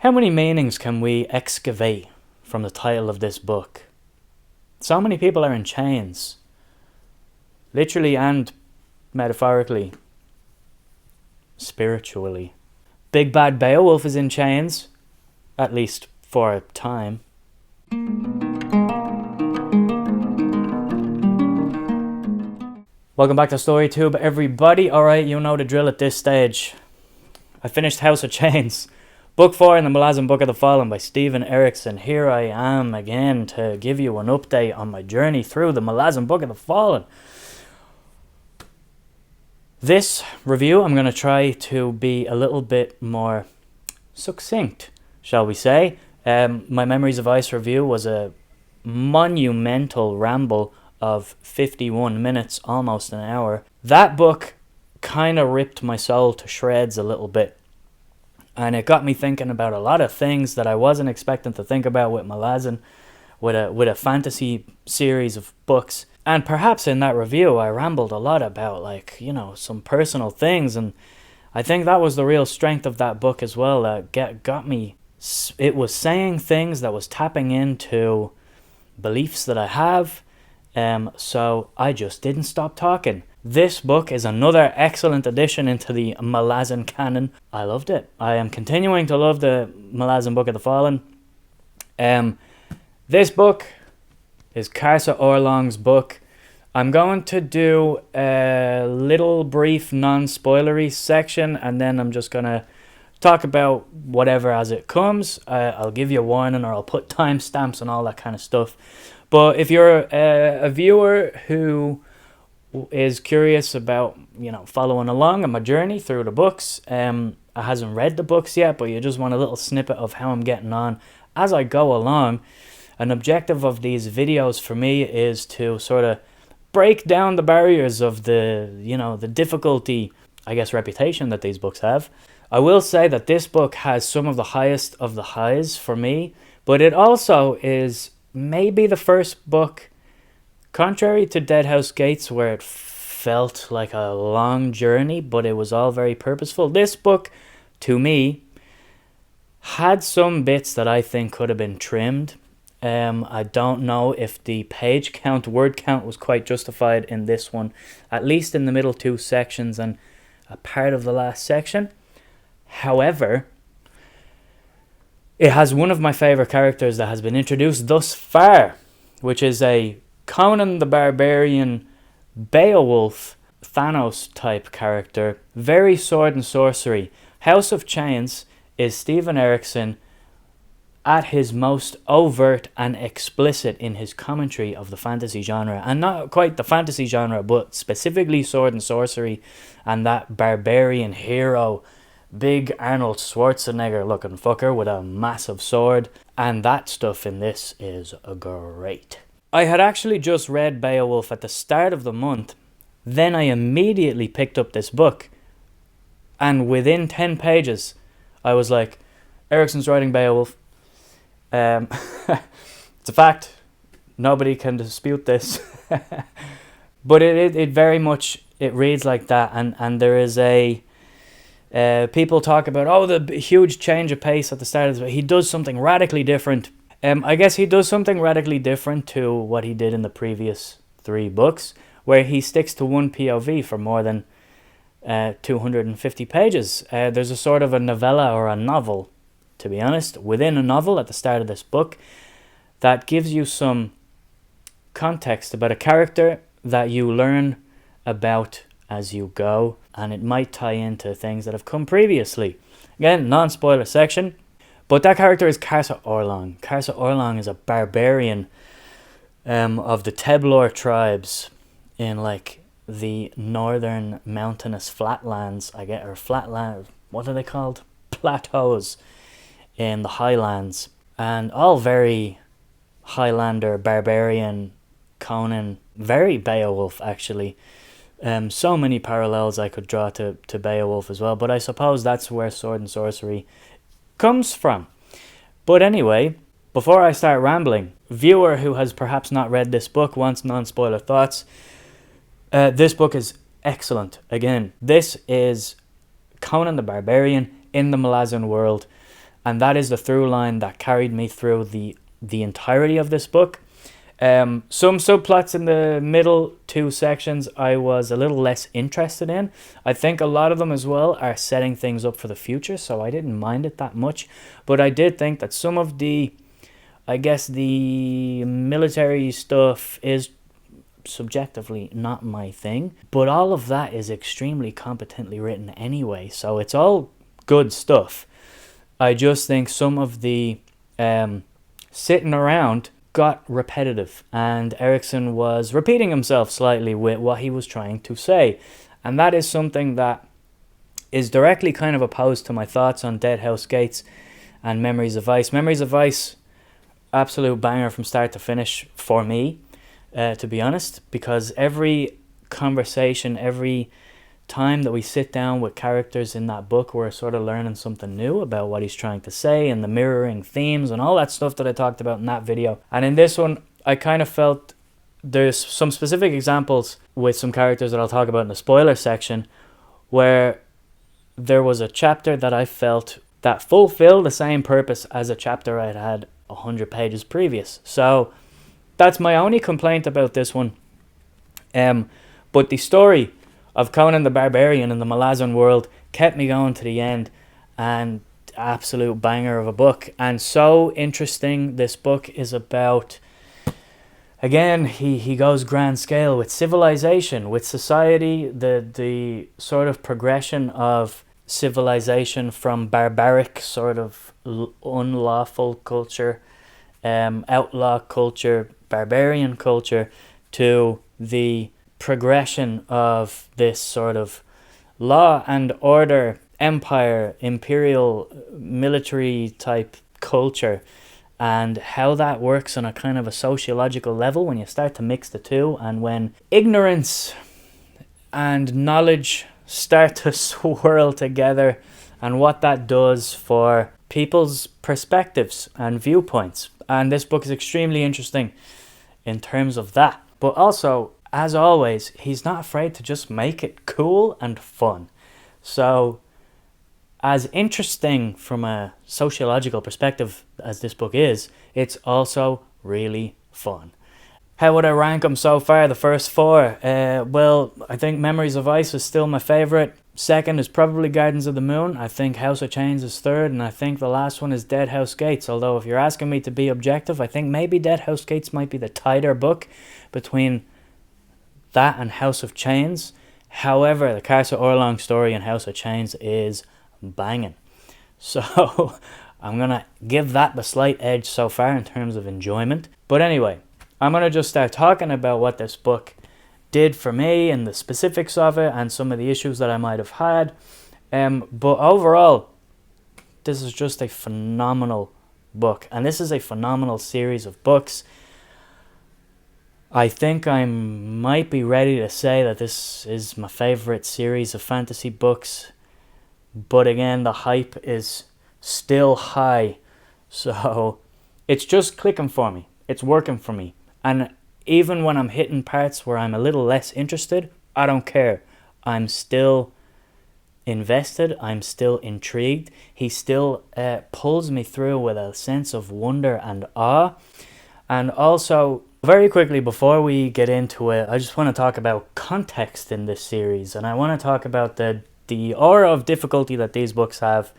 How many meanings can we excavate from the title of this book? So many people are in chains, literally and metaphorically, spiritually. Big Bad Beowulf is in chains, at least for a time. Welcome back to StoryToob, everybody. Alright, you know the drill at this stage. I finished House of Chains, Book 4 in the Malazan Book of the Fallen by Steven Erikson. Here I am again to give you an update on my journey through the Malazan Book of the Fallen. This review, I'm going to try to be a little bit more succinct, shall we say. My Memories of Ice review was a monumental ramble of 51 minutes, almost an hour. That book kind of ripped my soul to shreds a little bit. And it got me thinking about a lot of things that I wasn't expecting to think about with Malazan, with a fantasy series of books. And perhaps in that review I rambled a lot about, like, you know, some personal things, and I think that was the real strength of that book as well. Got me. It was saying things that was tapping into beliefs that I have, so I just didn't stop talking. This book is another excellent addition into the Malazan canon. I loved it. I am continuing to love the Malazan Book of the Fallen. This book is Karsa Orlong's book. I'm going to do a little brief non-spoilery section, and then I'm just going to talk about whatever as it comes. I'll give you a warning, or I'll put timestamps and all that kind of stuff. But if you're a viewer who is curious about, you know, following along on my journey through the books, I hasn't read the books yet, but you just want a little snippet of how I'm getting on as I go along. An objective of these videos for me is to sort of break down the barriers of the, you know, the difficulty, I guess, reputation that these books have. I will say that this book has some of the highest of the highs for me, but it also is maybe the first book, contrary to Deadhouse Gates, where it felt like a long journey, but it was all very purposeful. This book, to me, had some bits that I think could have been trimmed. I don't know if the page count, word count was quite justified in this one, at least in the middle two sections and a part of the last section. However, it has one of my favourite characters that has been introduced thus far, which is a Conan the Barbarian, Beowulf, Thanos type character. Very sword and sorcery. House of Chains is Steven Erikson at his most overt and explicit in his commentary of the fantasy genre, and not quite the fantasy genre, but specifically sword and sorcery and that barbarian hero, big Arnold Schwarzenegger looking fucker with a massive sword, and that stuff in this is great. I had actually just read Beowulf at the start of the month, then I immediately picked up this book, and within 10 pages I was like, Erikson's writing Beowulf. It's a fact. Nobody can dispute this. But it very much, it reads like that, and there is a people talk about, the huge change of pace at the start of this. He does something radically different. I guess he does something radically different to what he did in the previous 3 books, where he sticks to one POV for more than 250 pages. There's a sort of a novella or a novel, to be honest, within a novel at the start of this book that gives you some context about a character that you learn about as you go, and it might tie into things that have come previously. Again, non-spoiler section, but that character is Karsa Orlong. Karsa Orlong is a barbarian of the Teblor tribes in, like, the northern mountainous flatlands, or flatland, what are they called? Plateaus in the highlands, and all very Highlander, barbarian, Conan, very Beowulf actually. So many parallels I could draw to Beowulf as well, but I suppose that's where sword and sorcery comes from. But anyway, before I start rambling, viewer who has perhaps not read this book wants non-spoiler thoughts. This book is excellent. Again, this is Conan the Barbarian in the Malazan world. And that is the through line that carried me through the entirety of this book. Some subplots in the middle two sections I was a little less interested in. I think a lot of them as well are setting things up for the future, so I didn't mind it that much. But I did think that some of the, I guess, the military stuff is subjectively not my thing. But all of that is extremely competently written anyway, so it's all good stuff. I just think some of the sitting around got repetitive, and Erikson was repeating himself slightly with what he was trying to say. And that is something that is directly kind of opposed to my thoughts on Dead House Gates and Memories of Ice. Memories of Ice, absolute banger from start to finish for me, to be honest, because every conversation, every time that we sit down with characters in that book, we're sort of learning something new about what he's trying to say, and the mirroring themes and all that stuff that I talked about in that video. And in this one, I kind of felt there's some specific examples with some characters that I'll talk about in the spoiler section, where there was a chapter that I felt that fulfilled the same purpose as a chapter I'd had 100 pages previous. So that's my only complaint about this one. But the story of Conan the Barbarian in the Malazan world kept me going to the end, and absolute banger of a book, and so interesting. This book is about, again, he goes grand scale with civilization, with society, the sort of progression of civilization from barbaric sort of unlawful culture, outlaw culture, barbarian culture, to the progression of this sort of law and order, empire, imperial, military type culture, and how that works on a kind of a sociological level when you start to mix the two, and when ignorance and knowledge start to swirl together, and what that does for people's perspectives and viewpoints. And this book is extremely interesting in terms of that. But also, as always, he's not afraid to just make it cool and fun. So, as interesting from a sociological perspective as this book is, it's also really fun. How would I rank them so far, the first four? Well, I think Memories of Ice is still my favourite. Second is probably Gardens of the Moon. I think House of Chains is third, and I think the last one is Dead House Gates. Although if you're asking me to be objective, I think maybe Dead House Gates might be the tighter book between that and House of Chains. However, the Carsa Orlong story in House of Chains is banging. So I'm going to give that the slight edge so far in terms of enjoyment. But anyway, I'm going to just start talking about what this book did for me and the specifics of it and some of the issues that I might have had. But overall, this is just a phenomenal book. And this is a phenomenal series of books. I think I might be ready to say that this is my favorite series of fantasy books. But again, the hype is still high. So it's just clicking for me. It's working for me. And even when I'm hitting parts where I'm a little less interested, I don't care. I'm still invested. I'm still intrigued. He still pulls me through with a sense of wonder and awe. And also, very quickly before we get into it, I just want to talk about context in this series. And I want to talk about the aura of difficulty that these books have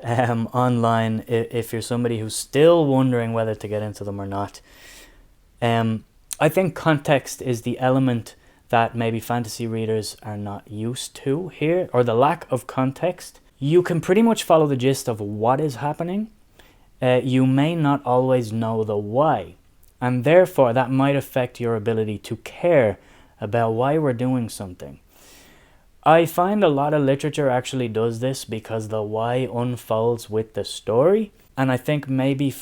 online, if you're somebody who's still wondering whether to get into them or not. I think context is the element that maybe fantasy readers are not used to here, or the lack of context. You can pretty much follow the gist of what is happening. You may not always know the why, and therefore that might affect your ability to care about why we're doing something. I find a lot of literature actually does this because the why unfolds with the story, and I think maybe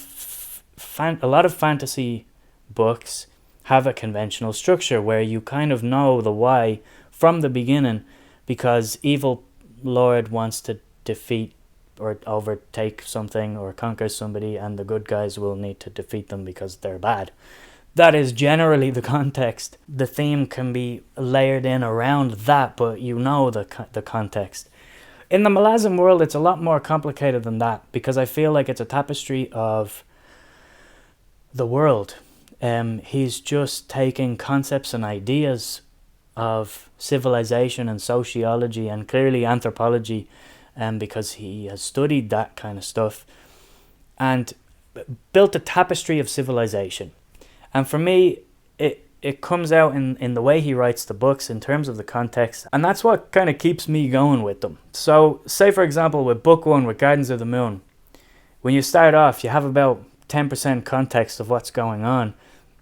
a lot of fantasy books have a conventional structure where you kind of know the why from the beginning, because evil lord wants to defeat or overtake something or conquer somebody, and the good guys will need to defeat them because they're bad. That is generally the context. The theme can be layered in around that, but you know the context. In the Malazan world, it's a lot more complicated than that, because I feel like it's a tapestry of the world. He's just taking concepts and ideas of civilization and sociology and clearly anthropology, because he has studied that kind of stuff, and built a tapestry of civilization. And for me, it comes out in the way he writes the books, in terms of the context, and that's what kind of keeps me going with them. So say for example with book 1, with Gardens of the Moon, when you start off you have about 10% context of what's going on,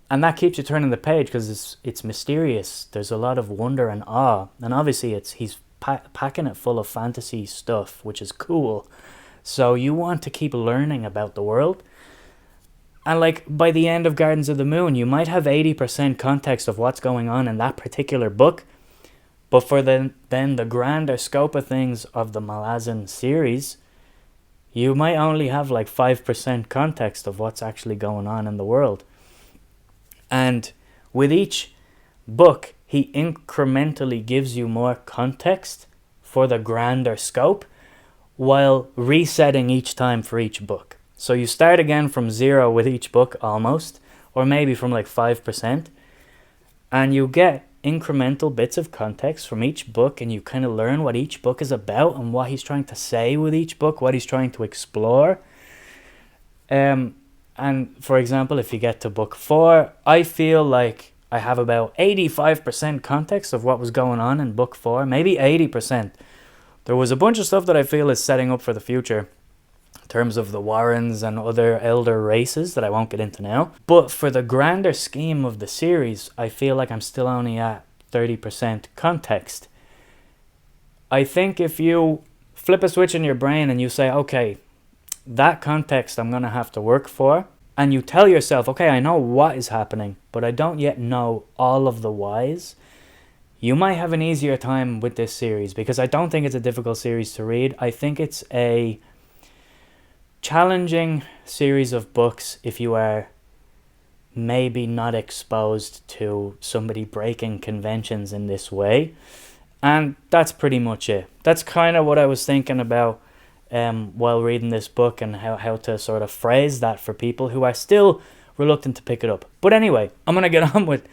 and that keeps you turning the page because it's mysterious. There's a lot of wonder and awe, and obviously he's packing it full of fantasy stuff, which is cool. So you want to keep learning about the world. And like by the end of Gardens of the Moon, you might have 80% context of what's going on in that particular book. But for then the grander scope of things of the Malazan series, you might only have like 5% context of what's actually going on in the world. And with each book, he incrementally gives you more context for the grander scope, while resetting each time for each book. So you start again from 0 with each book almost, or maybe from like 5%, and you get incremental bits of context from each book, and you kind of learn what each book is about and what he's trying to say with each book, what he's trying to explore. And for example, if you get to book 4, I feel like I have about 85% context of what was going on in book 4, maybe 80%. There was a bunch of stuff that I feel is setting up for the future, in terms of the Warrens and other elder races that I won't get into now. But for the grander scheme of the series, I feel like I'm still only at 30% context. I think if you flip a switch in your brain and you say, okay, that context I'm going to have to work for, and you tell yourself, okay, I know what is happening, but I don't yet know all of the whys, you might have an easier time with this series, because I don't think it's a difficult series to read. I think it's a challenging series of books if you are maybe not exposed to somebody breaking conventions in this way. And that's pretty much it. That's kind of what I was thinking about while reading this book, and how to sort of phrase that for people who are still reluctant to pick it up. But anyway, I'm going to get on with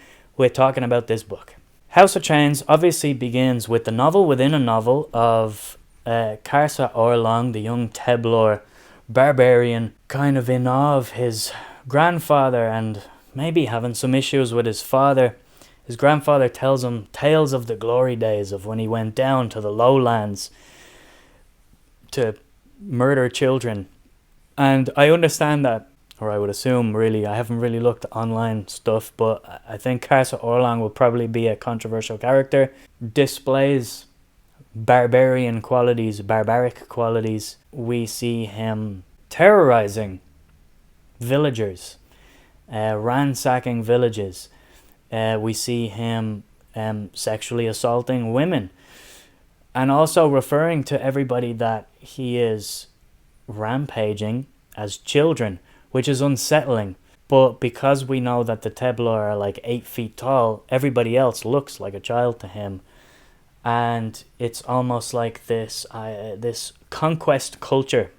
talking about this book. House of Chains obviously begins with the novel within a novel of Karsa Orlong, the young Teblor barbarian, kind of in awe of his grandfather and maybe having some issues with his father. His grandfather tells him tales of the glory days of when he went down to the lowlands to murder children. And I understand that, or I would assume, really, I haven't really looked at online stuff, but I think Karsa Orlong will probably be a controversial character. Displays barbaric qualities. We see him terrorizing villagers, ransacking villages. We see him sexually assaulting women, and also referring to everybody that he is rampaging as children, which is unsettling. But because we know that the Teblor are like 8 feet tall, everybody else looks like a child to him. And it's almost like this conquest culture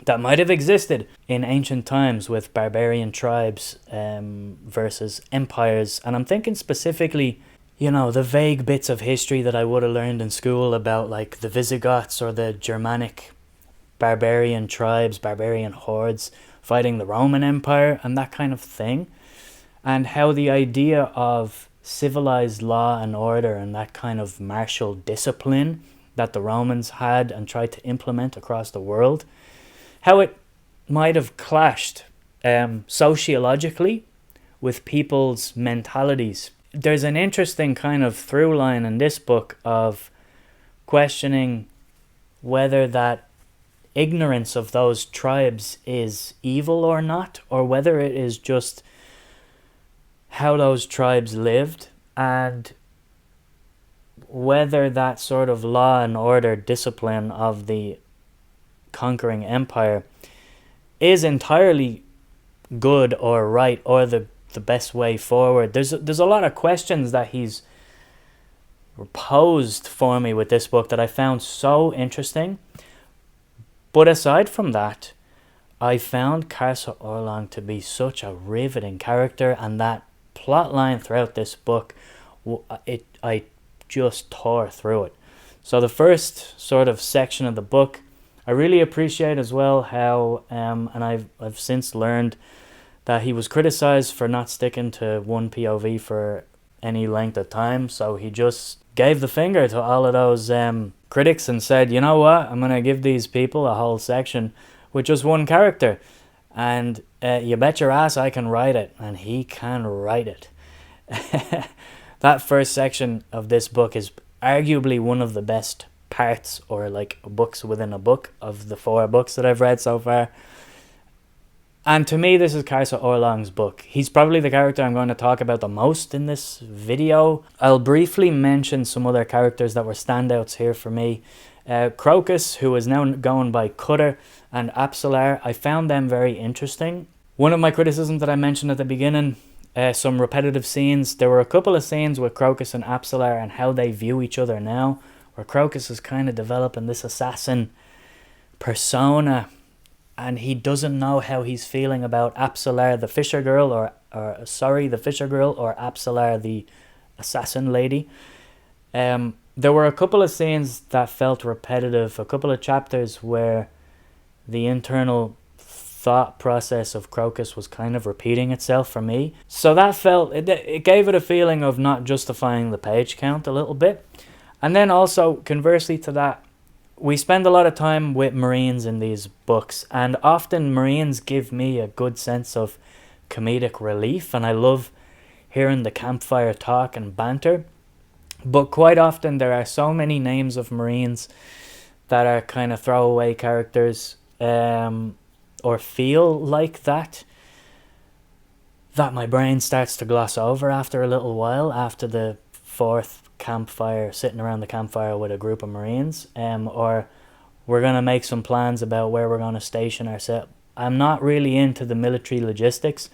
that might have existed in ancient times with barbarian tribes versus empires. And I'm thinking specifically, the vague bits of history that I would have learned in school about like the Visigoths or the Germanic barbarian tribes, barbarian hordes fighting the Roman Empire and that kind of thing. And how the idea of civilized law and order and that kind of martial discipline that the Romans had and tried to implement across the world, how it might have clashed sociologically with people's mentalities. There's an interesting kind of through line in this book of questioning whether that ignorance of those tribes is evil or not, or whether it is just how those tribes lived, and whether that sort of law and order discipline of the conquering empire is entirely good or right, or the best way forward. There's a lot of questions that he's posed for me with this book that I found so interesting. But aside from that, I found Karsa Orlong to be such a riveting character, and that plot line throughout this book, I just tore through it. So the first sort of section of the book, I really appreciate as well how, and I've since learned that he was criticized for not sticking to one POV for any length of time. So he just gave the finger to all of those critics and said, you know what, I'm going to give these people a whole section with just one character. And you bet your ass I can write it. And he can write it. That first section of this book is arguably one of the best parts, or like books within a book, of the 4 books that I've read so far. And to me, this is Karsa Orlong's book. He's probably the character I'm going to talk about the most in this video. I'll briefly mention some other characters that were standouts here for me. Crocus, who is now going by Cutter, and Apsalar, I found them very interesting. One of my criticisms that I mentioned at the beginning, some repetitive scenes. There were a couple of scenes with Crocus and Apsalar and how they view each other now, where Crocus is kind of developing this assassin persona, and he doesn't know how he's feeling about Apsalar the fisher girl, the fisher girl, or Apsalar the assassin lady. There were a couple of scenes that felt repetitive, a couple of chapters where the internal thought process of Crocus was kind of repeating itself for me. So that felt, it gave it a feeling of not justifying the page count a little bit. And then also, conversely to that, we spend a lot of time with Marines in these books, and often Marines give me a good sense of comedic relief, and I love hearing the campfire talk and banter. But quite often there are so many names of Marines that are kind of throwaway characters, or feel like that my brain starts to gloss over after a little while, after the 4th campfire, sitting around the campfire with a group of Marines, or we're going to make some plans about where we're going to station ourselves. I'm not really into the military logistics,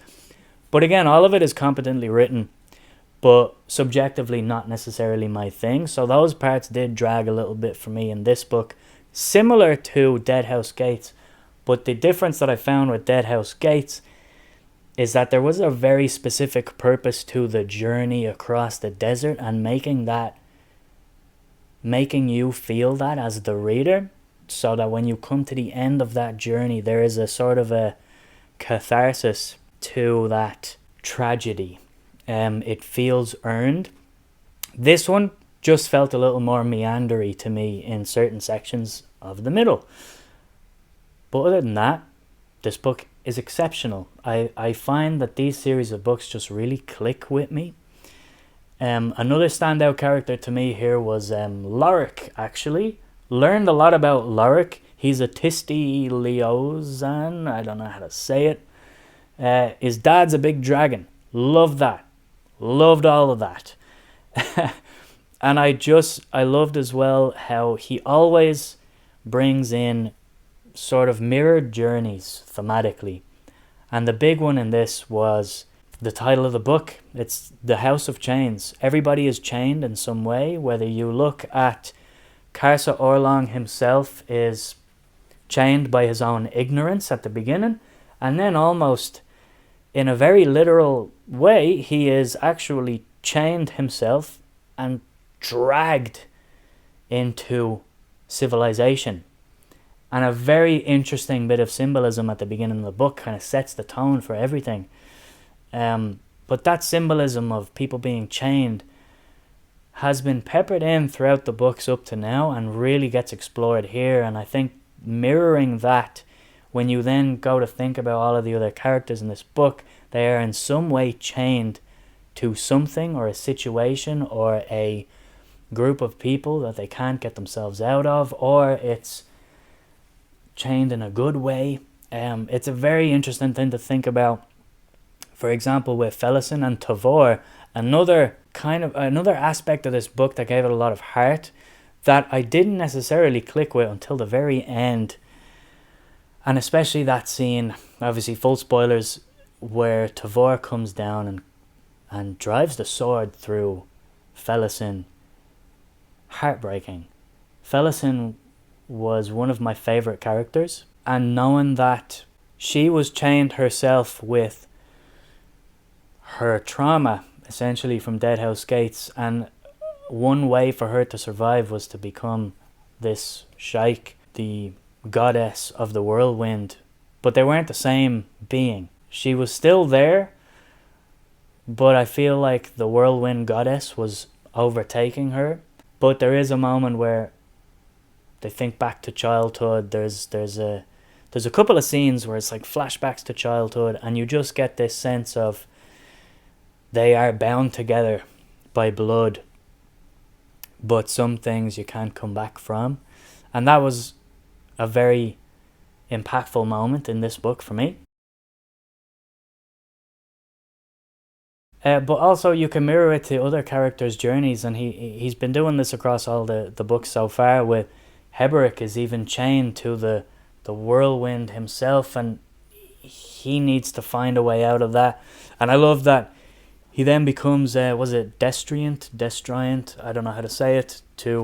but again, all of it is competently written, but subjectively not necessarily my thing. So those parts did drag a little bit for me in this book, similar to Deadhouse Gates. But the difference that I found with Deadhouse Gates is that there was a very specific purpose to the journey across the desert, and making you feel that as the reader, so that when you come to the end of that journey, there is a sort of a catharsis to that tragedy. It feels earned. This one just felt a little more meandery to me in certain sections of the middle. But other than that, this book is exceptional. I find that these series of books just really click with me. Another standout character to me here was Lorik, actually. Learned a lot about Lorik. He's a Tistiliozan, I don't know how to say it. His dad's a big dragon. Loved that. Loved all of that. And I loved as well how he always brings in sort of mirrored journeys thematically. And the big one in this was the title of the book. It's The House of Chains. Everybody is chained in some way, whether you look at Karsa Orlong himself is chained by his own ignorance at the beginning, and then almost in a very literal way, he is actually chained himself and dragged into civilization. And a very interesting bit of symbolism at the beginning of the book kind of sets the tone for everything. But that symbolism of people being chained has been peppered in throughout the books up to now and really gets explored here. And I think mirroring that, when you then go to think about all of the other characters in this book, they are in some way chained to something or a situation or a group of people that they can't get themselves out of, or it's chained in a good way. It's a very interesting thing to think about. For example, with Felisin and Tavor, another aspect of this book that gave it a lot of heart that I didn't necessarily click with until the very end. And especially that scene, obviously full spoilers, where Tavor comes down and drives the sword through Felisin heartbreaking. Felicin was one of my favourite characters, and knowing that she was chained herself with her trauma, essentially from Deadhouse Gates, and one way for her to survive was to become this Sheikh, the goddess of the whirlwind, but they weren't the same being. She was still there, but I feel like the whirlwind goddess was overtaking her. But there is a moment where they think back to childhood. There's a couple of scenes where it's like flashbacks to childhood, and you just get this sense of they are bound together by blood, but some things you can't come back from. And that was a very impactful moment in this book for me. But also you can mirror it to other characters' journeys, and he's been doing this across all the books so far. With Heberic is even chained to the whirlwind himself, and he needs to find a way out of that. And I love that he then becomes, was it Destriant, I don't know how to say it, to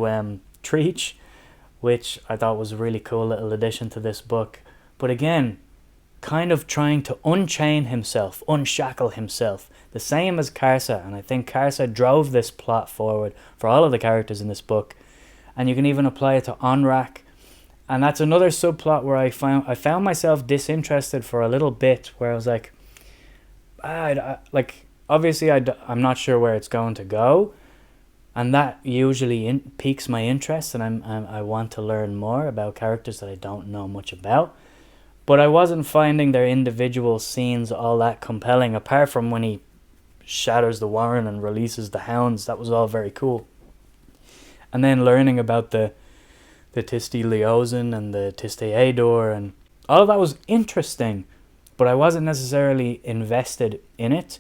Treach, which I thought was a really cool little addition to this book. But again, kind of trying to unchain himself, unshackle himself, the same as Karsa. And I think Karsa drove this plot forward for all of the characters in this book. And you can even apply it to Onrak. And that's another subplot where I found myself disinterested for a little bit, where I was like, obviously I'm not sure where it's going to go, and that usually piques my interest, and I want to learn more about characters that I don't know much about. But I wasn't finding their individual scenes all that compelling, apart from when he shatters the warren and releases the hounds. That was all very cool. And then learning about the Tisti Leosin and the Tisti Ador, and all of that was interesting, but I wasn't necessarily invested in it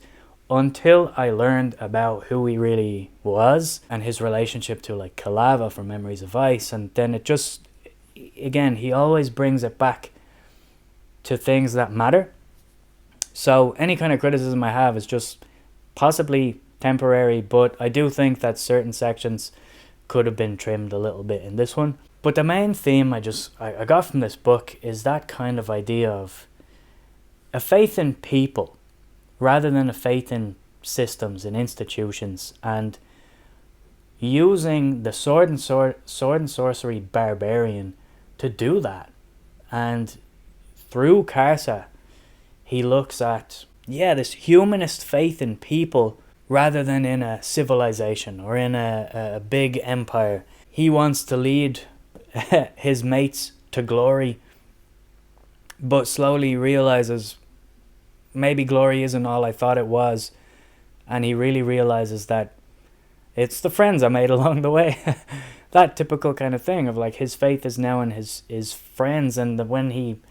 until I learned about who he really was and his relationship to like Kalava from Memories of Ice. And then it just, again, he always brings it back to things that matter. So any kind of criticism I have is just possibly temporary, but I do think that certain sections could have been trimmed a little bit in this one. But the main theme I got from this book is that kind of idea of a faith in people rather than a faith in systems and institutions, and using the sword and sorcery barbarian to do that. And through Karsa, he looks at, this humanist faith in people rather than in a civilization or in a big empire. He wants to lead his mates to glory, but slowly realizes maybe glory isn't all I thought it was, and he really realizes that it's the friends I made along the way. That typical kind of thing of like his faith is now in his friends, and when he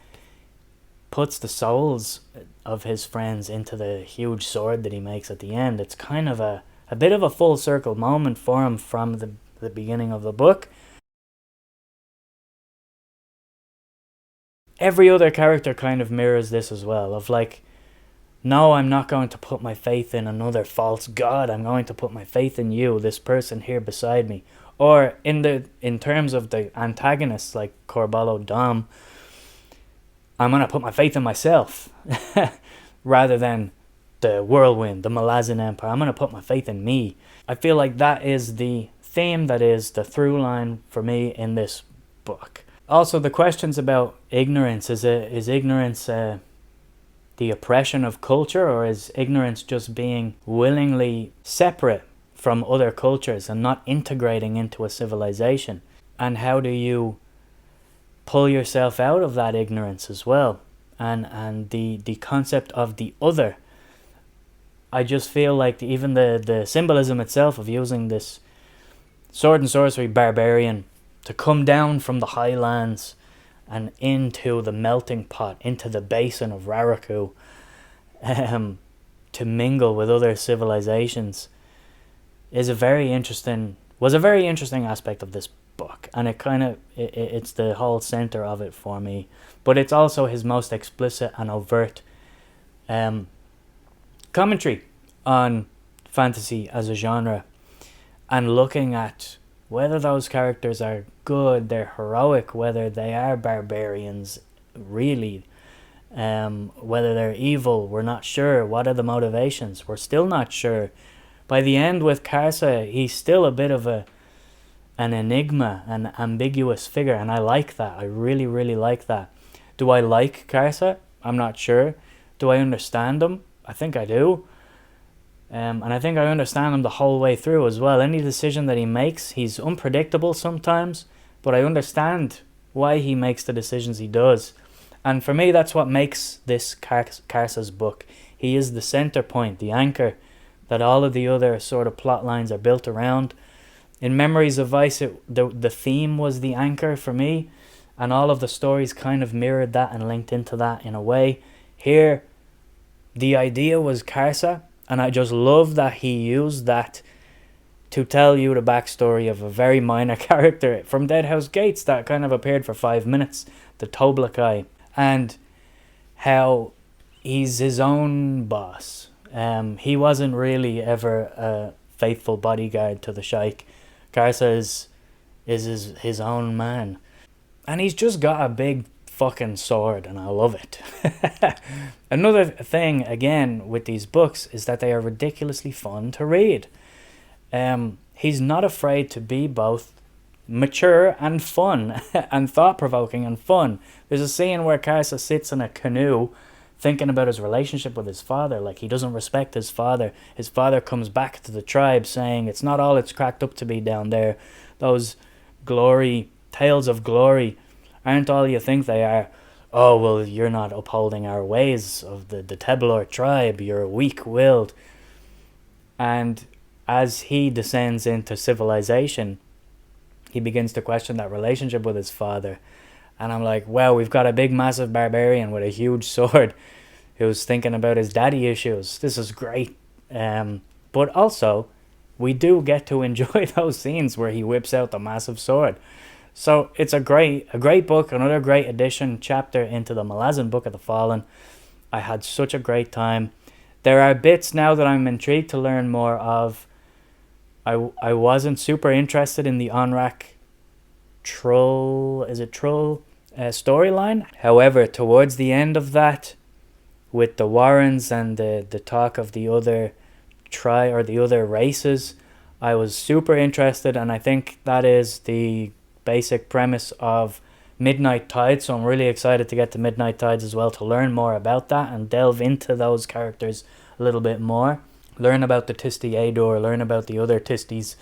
puts the souls of his friends into the huge sword that he makes at the end, it's kind of a bit of a full circle moment for him from the beginning of the book. Every other character kind of mirrors this as well, of like, no, I'm not going to put my faith in another false god. I'm going to put my faith in you, this person here beside me. Or in terms of the antagonists like Corballo Dom, I'm going to put my faith in myself rather than the whirlwind, the Malazan Empire. I'm going to put my faith in me. I feel like that is the theme, that is the through line for me in this book. Also, the questions about ignorance. Is ignorance the oppression of culture, or is ignorance just being willingly separate from other cultures and not integrating into a civilization? And how do you pull yourself out of that ignorance as well? And the concept of the other. I just feel like even the symbolism itself of using this sword and sorcery barbarian to come down from the highlands and into the melting pot, into the basin of Raraku, to mingle with other civilizations, was a very interesting aspect of this book, and it's the whole center of it for me. But it's also his most explicit and overt commentary on fantasy as a genre, and looking at whether those characters are good, they're heroic, whether they are barbarians, really, whether they're evil, we're not sure. What are the motivations? We're still not sure. By the end with Karsa, he's still a bit of an enigma, an ambiguous figure, and I like that. I really, really like that. Do I like Karsa? I'm not sure. Do I understand him? I think I do. And I think I understand him the whole way through as well. Any decision that he makes, he's unpredictable sometimes, but I understand why he makes the decisions he does. And for me, that's what makes this Karsa's book. He is the center point, the anchor that all of the other sort of plot lines are built around. In Memories of Vice, the theme was the anchor for me, and all of the stories kind of mirrored that and linked into that in a way. Here, the idea was Karsa, and I just love that he used that to tell you the backstory of a very minor character from Deadhouse Gates that kind of appeared for 5 minutes, the Toblakai, and how he's his own boss. He wasn't really ever a faithful bodyguard to the Sheikh. Karsa is his own man. And he's just got a big fucking sword, and I love it. Another thing, again, with these books is that they are ridiculously fun to read. He's not afraid to be both mature and fun, and thought-provoking and fun. There's a scene where Karsa sits in a canoe thinking about his relationship with his father, like he doesn't respect his father. His father comes back to the tribe saying it's not all it's cracked up to be down there. Those tales of glory aren't all you think they are. Oh, well, you're not upholding our ways of the Teblor tribe. You're weak-willed. And as he descends into civilization, he begins to question that relationship with his father. And I'm like, wow, we've got a big, massive barbarian with a huge sword who's thinking about his daddy issues. This is great. But also, we do get to enjoy those scenes where he whips out the massive sword. So it's a great book, another great addition, chapter into the Malazan Book of the Fallen. I had such a great time. There are bits now that I'm intrigued to learn more of. I wasn't super interested in the Onrak Troll storyline. However, towards the end of that, with the Warrens and the talk of the other the other races, I was super interested, and I think that is the basic premise of Midnight Tides. So I'm really excited to get to Midnight Tides as well, to learn more about that and delve into those characters a little bit more. Learn about the Tisti Ador, learn about the other Tistis,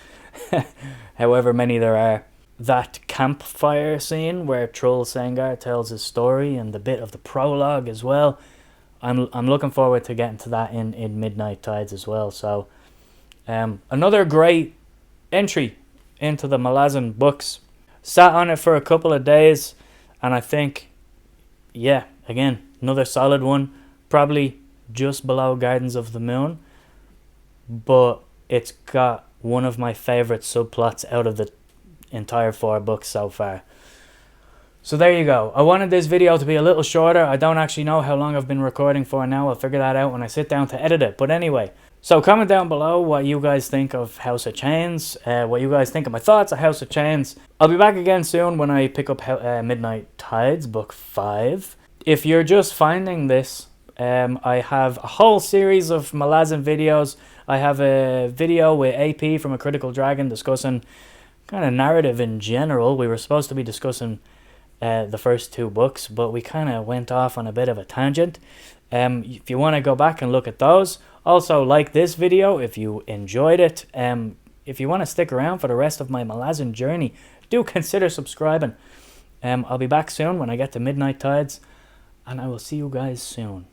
however many there are. That campfire scene where Troll Sengar tells his story, and the bit of the prologue as well. I'm looking forward to getting to that in Midnight Tides as well. So another great entry into the Malazan books. Sat on it for a couple of days, and I think, yeah, again, another solid one. Probably just below Gardens of the Moon, but it's got one of my favourite subplots out of the entire 4 books so far. So there you go. I wanted this video to be a little shorter. I don't actually know how long I've been recording for now. I'll figure that out when I sit down to edit it. But anyway, so comment down below what you guys think of House of Chains, what you guys think of my thoughts of House of Chains. I'll be back again soon when I pick up Midnight Tides, book 5. If you're just finding this, I have a whole series of Malazan videos. I have a video with AP from A Critical Dragon discussing kind of narrative in general. We were supposed to be discussing the first 2 books, but we kind of went off on a bit of a tangent. If you want to go back and look at those, also like this video if you enjoyed it. If you want to stick around for the rest of my Malazan journey, do consider subscribing. I'll be back soon when I get to Midnight Tides, and I will see you guys soon.